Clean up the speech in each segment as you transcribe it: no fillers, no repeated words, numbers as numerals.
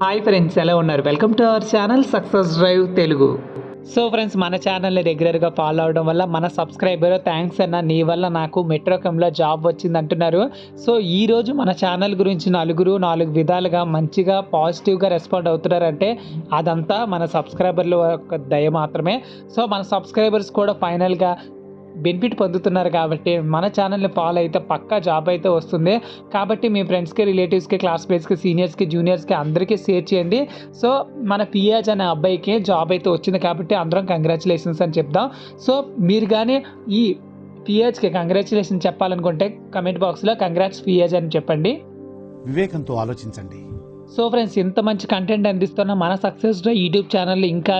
Hi friends, ఎలా ఉన్నారు? Welcome to our channel success drive Telugu. So friends, మన ఛానల్ని రెగ్యులర్గా ఫాలో అవడం వల్ల మన సబ్స్క్రైబర్ థ్యాంక్స్ అన్న, నీ వల్ల నాకు మెట్రోకంలో జాబ్ వచ్చింది అంటున్నారు. సో ఈరోజు మన ఛానల్ గురించి నాలుగు విధాలుగా మంచిగా పాజిటివ్గా రెస్పాండ్ అవుతున్నారంటే అదంతా మన సబ్స్క్రైబర్ల యొక్క దయ మాత్రమే. సో మన సబ్స్క్రైబర్స్ కూడా ఫైనల్గా బెనిఫిట్ పొందుతున్నారు కాబట్టి మన ఛానల్ని ఫాలో అయితే పక్కా జాబ్ అయితే వస్తుంది. కాబట్టి మీ ఫ్రెండ్స్కి, రిలేటివ్స్కి, క్లాస్మేట్స్కి, సీనియర్స్కి, జూనియర్స్కి అందరికీ షేర్ చేయండి. సో మన పియాజ్ అనే అబ్బాయికి జాబ్ అయితే వచ్చింది కాబట్టి అందరం కంగ్రాచులేషన్స్ అని చెప్దాం. సో మీరు కానీ ఈ పియాజ్కి కంగ్రాచులేషన్ చెప్పాలనుకుంటే కమెంట్ బాక్స్లో కంగ్రాట్స్ పియాజ్ అని చెప్పండి. వివేకంతో ఆలోచించండి. సో ఫ్రెండ్స్, ఇంత మంచి కంటెంట్ అందిస్తున్న మన సక్సెస్ యూట్యూబ్ ఛానల్ ఇంకా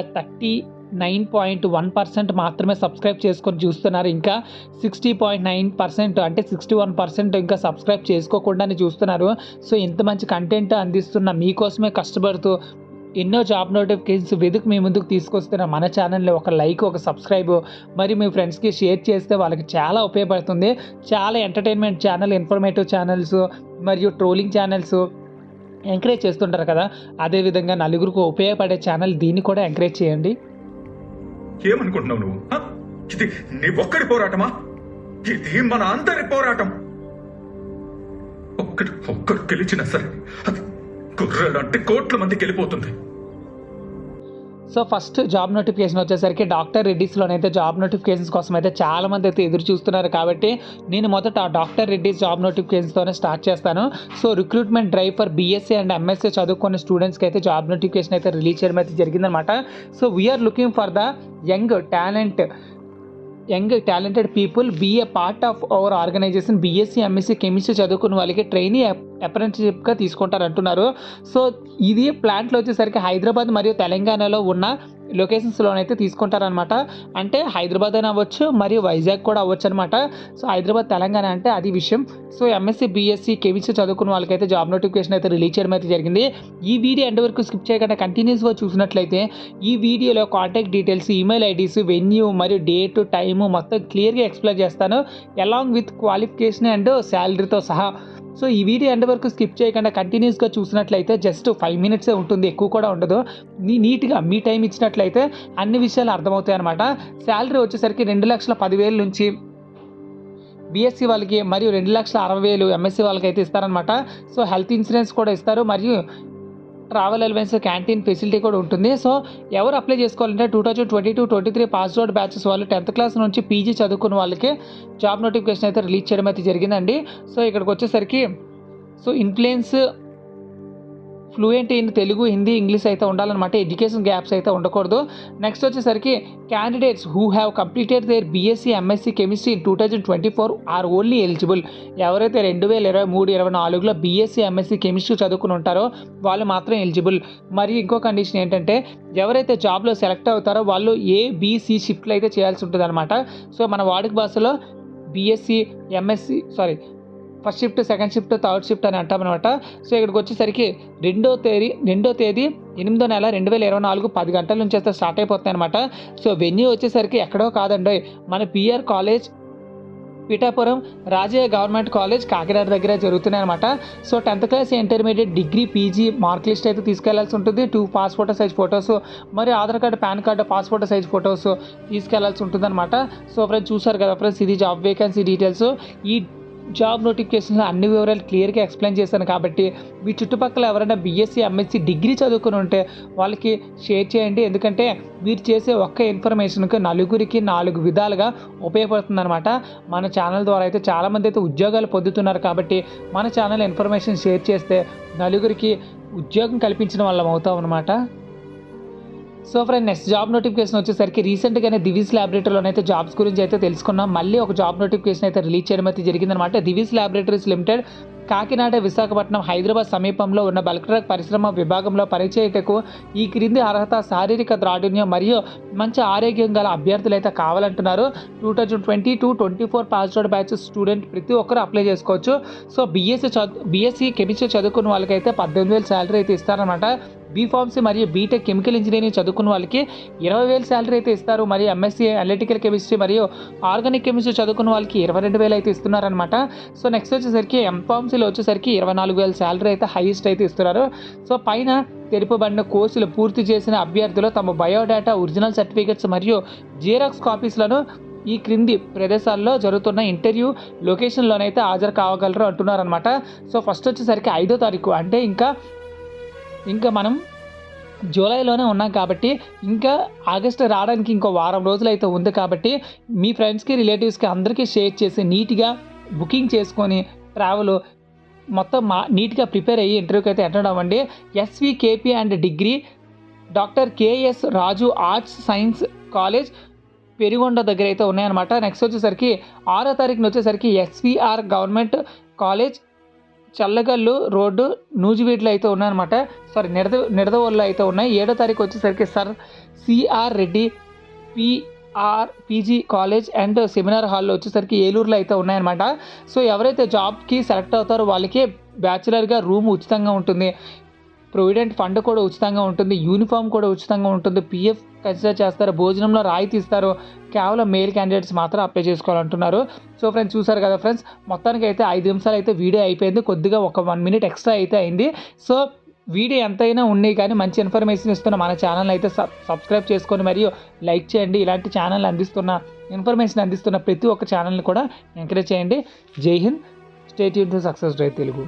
39.1% మాత్రమే సబ్స్క్రైబ్ చేసుకొని చూస్తున్నారు. ఇంకా 60.9% అంటే 61% ఇంకా సబ్స్క్రైబ్ చేసుకోకుండానే చూస్తున్నారు. సో ఇంత మంచి కంటెంట్ అందిస్తున్న మీకోసమే కష్టపడుతూ ఎన్నో జాబ్ నోటిఫికేషన్స్ వెతుకు మీ ముందుకు తీసుకొస్తున్న మన ఛానల్ని ఒక లైక్, ఒక సబ్స్క్రైబ్ మరి మీ ఫ్రెండ్స్కి షేర్ చేస్తే వాళ్ళకి చాలా ఉపయోగపడుతుంది. చాలా ఎంటర్టైన్మెంట్ ఛానల్, ఇన్ఫర్మేటివ్ ఛానల్స్ మరియు ట్రోలింగ్ ఛానల్స్ ఎంకరేజ్ చేస్తుంటారు కదా, అదేవిధంగా నలుగురికి ఉపయోగపడే ఛానల్ దీన్ని కూడా ఎంకరేజ్ చేయండి. ఏమనుకుంటున్నావు నువ్వు? ఇది నీ ఒక్కడి పోరాటమా? ఇది మన అందరి పోరాటం. ఒక్కడు గెలిచినా సరే అది గుర్రాలంటే కోట్ల మంది గెలిపోతుంది. సో ఫస్ట్ జాబ్ నోటిఫికేషన్ వచ్చేసరికి డాక్టర్ రెడ్డిస్లోనైతే జాబ్ నోటిఫికేషన్స్ కోసం అయితే చాలామంది అయితే ఎదురు చూస్తున్నారు కాబట్టి నేను మొదట డాక్టర్ రెడ్డిస్ జాబ్ నోటిఫికేషన్స్తోనే స్టార్ట్ చేస్తాను. So recruitment drive for BSc and MSc చదువుకున్న స్టూడెంట్స్కి అయితే జాబ్ నోటిఫికేషన్ అయితే రిలీజ్ చేయడం అయితే జరిగిందనమాట. So we are looking for the young talented people be a part of our organization. BSc, MSc chemistry చదువుకున్న వాళ్ళకి ట్రైనీ అప్రెంటిస్షిప్గా తీసుకుంటారు అంటున్నారు. సో ఇది ప్లాంట్లో వచ్చేసరికి హైదరాబాద్ మరియు తెలంగాణలో ఉన్న లొకేషన్స్లోనైతే తీసుకుంటారనమాట. అంటే హైదరాబాద్ అని అవ్వచ్చు మరియు వైజాగ్ కూడా అవ్వచ్చు అనమాట. సో హైదరాబాద్, తెలంగాణ అంటే అది విషయం. సో ఎంఎస్సీ, బీఎస్సీ కెమిస్ట్రీ చదువుకున్న వాళ్ళకైతే జాబ్ నోటిఫికేషన్ అయితే రిలీజ్ చేయడం అయితే జరిగింది. ఈ వీడియో ఎండ్ వరకు స్కిప్ చేయకుండా కంటిన్యూస్గా చూసినట్లయితే ఈ వీడియోలో contact details, email IDs, venue మరియు డేట్, టైము మొత్తం క్లియర్గా ఎక్స్ప్లెయిన్ చేస్తాను అలాంగ్ విత్ క్వాలిఫికేషన్ అండ్ శాలరీతో సహా. సో ఈ వీడియో ఎండ్ వరకు స్కిప్ చేయకుండా కంటిన్యూస్గా చూసినట్లయితే జస్ట్ 5 minutes ఉంటుంది, ఎక్కువ కూడా ఉండదు. నీట్గా మీ టైం ఇచ్చినట్లయితే అన్ని విషయాలు అర్థమవుతాయి అనమాట. శాలరీ వచ్చేసరికి 2,10,000 నుంచి బీఎస్సీ వాళ్ళకి మరియు 2,60,000 ఎంఎస్సీ వాళ్ళకి అయితే ఇస్తారనమాట. సో హెల్త్ ఇన్సూరెన్స్ కూడా ఇస్తారు మరియు ట్రావెల్ అలవెన్స్, క్యాంటీన్ ఫెసిలిటీ కూడా ఉంటుంది. సో ఎవరు అప్లై చేసుకోవాలంటే 2022-23 పాస్ అవుట్ బ్యాచెస్ వాళ్ళు 10th క్లాస్ నుంచి పీజీ చదువుకున్న వాళ్ళకి జాబ్ నోటిఫికేషన్ అయితే రిలీజ్ చేయడం అయితే జరిగిందండి. సో ఇక్కడికి వచ్చేసరికి so influence fluent in Telugu, Hindi, English అయితే ఉండాలన్నమాట. ఎడ్యుకేషన్ గ్యాప్స్ అయితే ఉండకూడదు. నెక్స్ట్ వచ్చేసరికి candidates who have completed their BSc, MSc chemistry in 2024 are only eligible. ఎవరైతే 2023-24లో బీఎస్సీ, ఎంఎస్సీ కెమిస్ట్రీ చదువుకుని ఉంటారో వాళ్ళు మాత్రం ఎలిజిబుల్. మరియు ఇంకో కండిషన్ ఏంటంటే ఎవరైతే జాబ్లో సెలెక్ట్ అవుతారో వాళ్ళు ABC షిఫ్ట్లు అయితే చేయాల్సి ఉంటుంది అనమాట. సో మన వాడుక భాషలో BSc, MSc first shift, second shift, third shift అని అంటామన్నమాట. సో ఇక్కడికి వచ్చేసరికి 2వ తేదీ 8వ నెల 2024 10 గంటల నుంచి అయితే స్టార్ట్ అయిపోతాయి అనమాట. సో వెన్యూ వచ్చేసరికి ఎక్కడో కాదండి, మన PR college Pithapuram, Rajayya government college Kakinada దగ్గర జరుగుతున్నాయి అనమాట. So 10th class, intermediate, degree, PG mark list అయితే తీసుకెళ్లాల్సి ఉంటుంది. 2 పాస్పోర్ట్ సైజ్ ఫొటోస్ మరియు Aadhaar card, PAN card, passport size photos తీసుకెళ్లాల్సి ఉంటుంది అనమాట. సో ఫ్రెండ్స్ చూసారు కదా ఫ్రెండ్స్, ఇది జాబ్ వేకెన్సీ డీటెయిల్స్. ఈ జాబ్ నోటిఫికేషన్లో అన్ని వివరాలు క్లియర్గా ఎక్స్ప్లెయిన్ చేశాను కాబట్టి మీ చుట్టుపక్కల ఎవరైనా బీఎస్సీ, ఎంఎస్సీ, డిగ్రీ చదువుకుని ఉంటే వాళ్ళకి షేర్ చేయండి. ఎందుకంటే మీరు చేసే ఒక్క ఇన్ఫర్మేషన్కి నలుగురికి 4 విధాలుగా ఉపయోగపడుతుందన్నమాట. మన ఛానల్ ద్వారా అయితే చాలామంది అయితే ఉద్యోగాలు పొందుతున్నారు కాబట్టి మన ఛానల్ ఇన్ఫర్మేషన్ షేర్ చేస్తే నలుగురికి ఉద్యోగం కల్పించిన వాళ్ళం అవుతాం అనమాట. So friend, next job notification వచ్చేసరికి రీసెంట్గానే దివీస్ ల్యాబొరేటరీలోనే అయితే జాబ్స్ గురించి అయితే తెలుసుకున్నాం. మళ్ళీ ఒక జాబ్ నోటిఫికేషన్ అయితే రిలీజ్ చేయడం అయితే జరిగిందనమాట. దివీస్ ల్యాబొరేటరీస్ లిమిటెడ్ కాకినాడ, విశాఖపట్నం, హైదరాబాద్ సమీపంలో ఉన్న బల్క్ డ్రగ్ పరిశ్రమ విభాగంలో పనిచేయటకు ఈ క్రింది అర్హత, శారీరక ద్రాఢ్యం మరియు మంచి ఆరోగ్యం గల అభ్యర్థులు అయితే కావాలంటున్నారు. 2022-24 పాస్ అవుట్ బ్యాచ్ స్టూడెంట్ ప్రతి ఒక్కరు అప్లై చేసుకోవచ్చు. సో బీఎస్సీ కెమిస్ట్రీ చదువుకున్న వాళ్ళకైతే 18,000 శాలరీ అయితే ఇస్తారనమాట. బీఫార్మసీ మరియు బీటెక్ కెమికల్ ఇంజనీరింగ్ చదువుకున్న వాళ్ళకి 20,000 శాలరీ అయితే ఇస్తారు. మరియు ఎంఎస్సీ అనలిటికల్ కెమిస్ట్రీ మరియు ఆర్గానిక్ కెమిస్ట్రీ చదువుకున్న వాళ్ళకి 22,000 అయితే ఇస్తున్నారనమాట. సో నెక్స్ట్ వచ్చేసరికి ఎంఫార్మసీలో వచ్చేసరికి 24,000 శాలరీ అయితే హైయెస్ట్ అయితే ఇస్తున్నారు. సో పైన తెలుపబడిన కోర్సులు పూర్తి చేసిన అభ్యర్థులు తమ బయోడేటా, ఒరిజినల్ సర్టిఫికెట్స్ మరియు జిరాక్స్ కాపీస్లను ఈ క్రింది ప్రదేశాల్లో జరుగుతున్న ఇంటర్వ్యూ లొకేషన్లోనైతే హాజరు కావగలరు అంటున్నారనమాట. సో ఫస్ట్ వచ్చేసరికి 5వ తారీఖు, అంటే ఇంకా మనం జూలైలోనే ఉన్నాం కాబట్టి ఇంకా ఆగస్టు రావడానికి ఇంకో వారం రోజులు అయితే ఉంది కాబట్టి మీ ఫ్రెండ్స్కి, రిలేటివ్స్కి అందరికీ షేర్ చేసి నీట్గా బుకింగ్ చేసుకొని ట్రావెల్ మొత్తం నీట్గా ప్రిపేర్ అయ్యి ఇంటర్వ్యూకి అయితే అటెండ్ అవ్వండి. SVKP and degree doctor KS Raju arts science college Perigonda దగ్గర అయితే ఉన్నాయన్నమాట. నెక్స్ట్ వచ్చేసరికి 6వ తారీఖున వచ్చేసరికి SVR government college Challagallu road నూజివీడులో అయితే ఉన్నాయన్నమాట. సారీ, నిడదవోలులో అయితే ఉన్నాయి. 7వ తారీఖు వచ్చేసరికి sir CR Reddy PG college and seminar హాల్లో వచ్చేసరికి ఏలూరులో అయితే ఉన్నాయన్నమాట. సో ఎవరైతే జాబ్కి సెలెక్ట్ అవుతారో వాళ్ళకి బ్యాచిలర్గా రూమ్ ఉచితంగా ఉంటుంది, ప్రొవిడెంట్ ఫండ్ కూడా ఉచితంగా ఉంటుంది, యూనిఫామ్ కూడా ఉచితంగా ఉంటుంది, పిఎఫ్ కన్సిడర్ చేస్తారు, భోజనంలో రాయితీ ఇస్తారు. కేవలం మేల్ క్యాండిడేట్స్ మాత్రం అప్లై చేసుకోవాలంటున్నారు. సో ఫ్రెండ్స్, చూసారు కదా ఫ్రెండ్స్, మొత్తానికి అయితే 5 నిమిషాలు అయితే వీడియో అయిపోయింది. కొద్దిగా ఒక 1 మినిట్ ఎక్స్ట్రా అయితే అయింది. సో వీడియో ఎంతైనా ఉన్నాయి కానీ మంచి ఇన్ఫర్మేషన్ ఇస్తున్న మన ఛానల్ అయితే సబ్స్క్రైబ్ చేసుకొని మరియు లైక్ చేయండి. ఇలాంటి ఛానల్ ఇన్ఫర్మేషన్ అందిస్తున్న ప్రతి ఒక్క ఛానల్ని కూడా ఎంకరేజ్ చేయండి. జై Hind, stay tune to success drive Telugu.